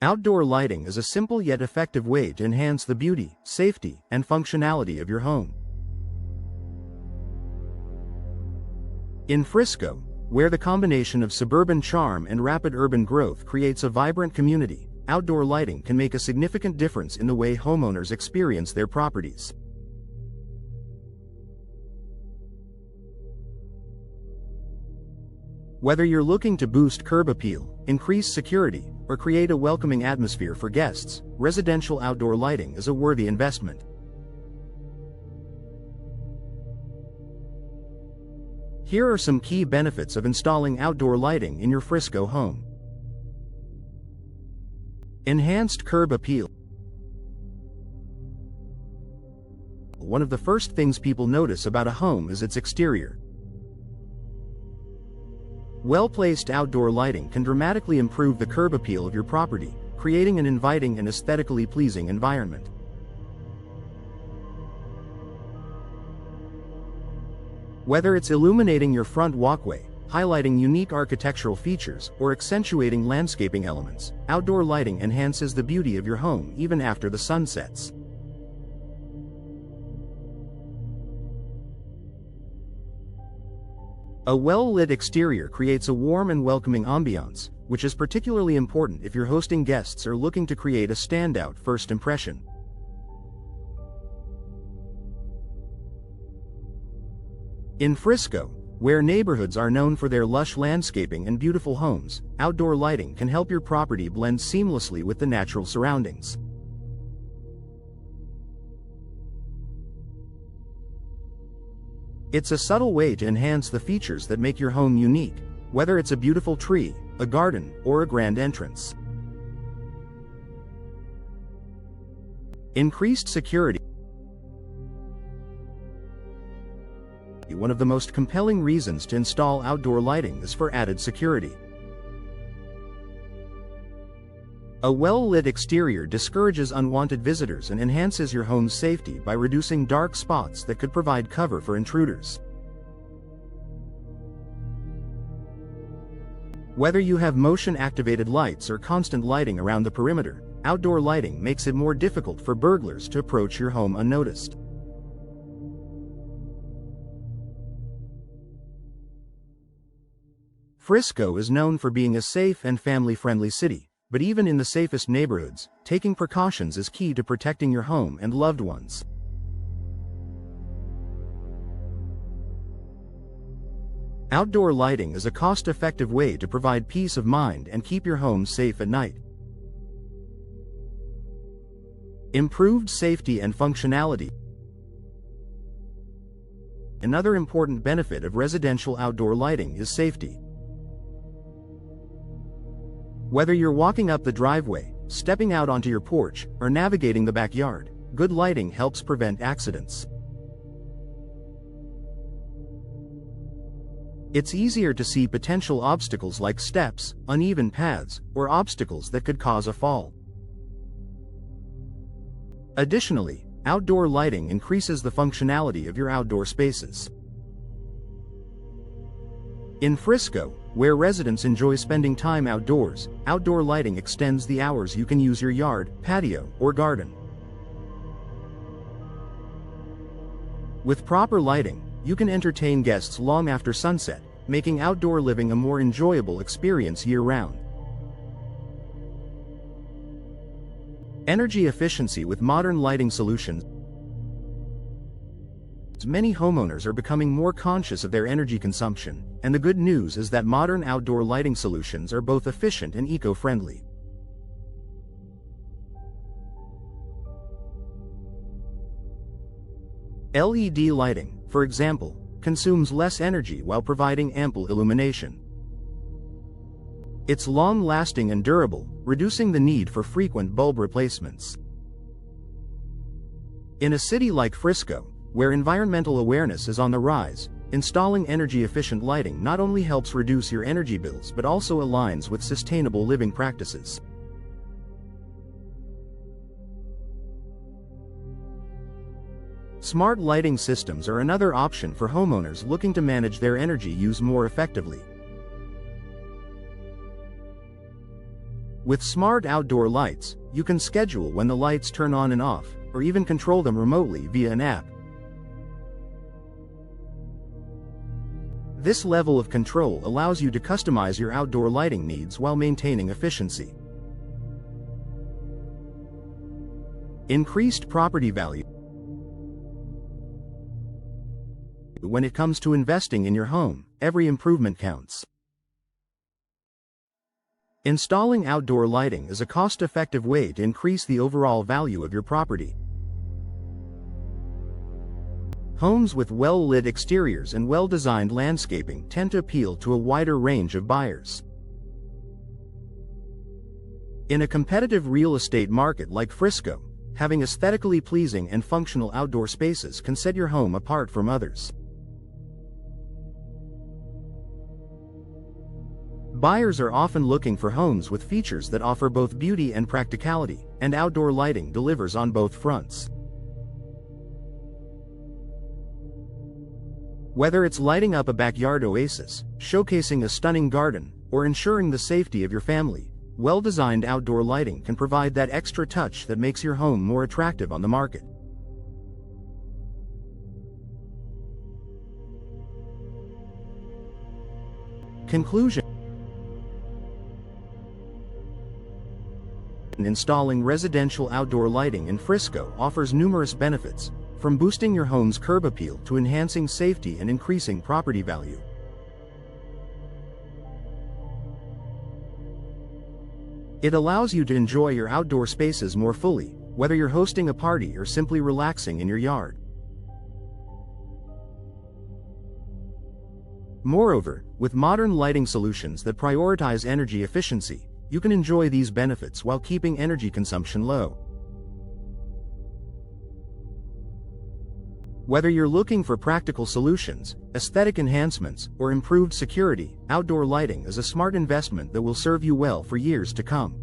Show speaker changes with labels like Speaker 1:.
Speaker 1: Outdoor lighting is a simple yet effective way to enhance the beauty, safety, and functionality of your home. In Frisco, where the combination of suburban charm and rapid urban growth creates a vibrant community, outdoor lighting can make a significant difference in the way homeowners experience their properties. Whether you're looking to boost curb appeal, increase security, or create a welcoming atmosphere for guests, residential outdoor lighting is a worthy investment. Here are some key benefits of installing outdoor lighting in your Frisco home. Enhanced curb appeal. One of the first things people notice about a home is its exterior. Well-placed outdoor lighting can dramatically improve the curb appeal of your property, creating an inviting and aesthetically pleasing environment. Whether it's illuminating your front walkway, highlighting unique architectural features, or accentuating landscaping elements, outdoor lighting enhances the beauty of your home even after the sun sets. A well-lit exterior creates a warm and welcoming ambiance, which is particularly important if you're hosting guests or looking to create a standout first impression. In Frisco, where neighborhoods are known for their lush landscaping and beautiful homes, outdoor lighting can help your property blend seamlessly with the natural surroundings. It's a subtle way to enhance the features that make your home unique, whether it's a beautiful tree, a garden, or a grand entrance. Increased security. One of the most compelling reasons to install outdoor lighting is for added security. A well-lit exterior discourages unwanted visitors and enhances your home's safety by reducing dark spots that could provide cover for intruders. Whether you have motion-activated lights or constant lighting around the perimeter, outdoor lighting makes it more difficult for burglars to approach your home unnoticed. Frisco is known for being a safe and family-friendly city. But even in the safest neighborhoods, taking precautions is key to protecting your home and loved ones. Outdoor lighting is a cost-effective way to provide peace of mind and keep your home safe at night. Improved safety and functionality. Another important benefit of residential outdoor lighting is safety. Whether you're walking up the driveway, stepping out onto your porch, or navigating the backyard, good lighting helps prevent accidents. It's easier to see potential obstacles like steps, uneven paths, or obstacles that could cause a fall. Additionally, outdoor lighting increases the functionality of your outdoor spaces. In Frisco, where residents enjoy spending time outdoors, outdoor lighting extends the hours you can use your yard, patio, or garden. With proper lighting, you can entertain guests long after sunset, making outdoor living a more enjoyable experience year-round. Energy efficiency with modern lighting solutions. Many homeowners are becoming more conscious of their energy consumption, and the good news is that modern outdoor lighting solutions are both efficient and eco-friendly. LED lighting, for example, consumes less energy while providing ample illumination. It's long-lasting and durable, reducing the need for frequent bulb replacements. In a city like Frisco, where environmental awareness is on the rise, installing energy-efficient lighting not only helps reduce your energy bills but also aligns with sustainable living practices. Smart lighting systems are another option for homeowners looking to manage their energy use more effectively. With smart outdoor lights, you can schedule when the lights turn on and off, or even control them remotely via an app. This level of control allows you to customize your outdoor lighting needs while maintaining efficiency. Increased property value. When it comes to investing in your home, every improvement counts. Installing outdoor lighting is a cost-effective way to increase the overall value of your property. Homes with well-lit exteriors and well-designed landscaping tend to appeal to a wider range of buyers. In a competitive real estate market like Frisco, having aesthetically pleasing and functional outdoor spaces can set your home apart from others. Buyers are often looking for homes with features that offer both beauty and practicality, and outdoor lighting delivers on both fronts. Whether it's lighting up a backyard oasis, showcasing a stunning garden, or ensuring the safety of your family, well-designed outdoor lighting can provide that extra touch that makes your home more attractive on the market. Conclusion. Installing residential outdoor lighting in Frisco offers numerous benefits, from boosting your home's curb appeal to enhancing safety and increasing property value. It allows you to enjoy your outdoor spaces more fully, whether you're hosting a party or simply relaxing in your yard. Moreover, with modern lighting solutions that prioritize energy efficiency, you can enjoy these benefits while keeping energy consumption low. Whether you're looking for practical solutions, aesthetic enhancements, or improved security, outdoor lighting is a smart investment that will serve you well for years to come.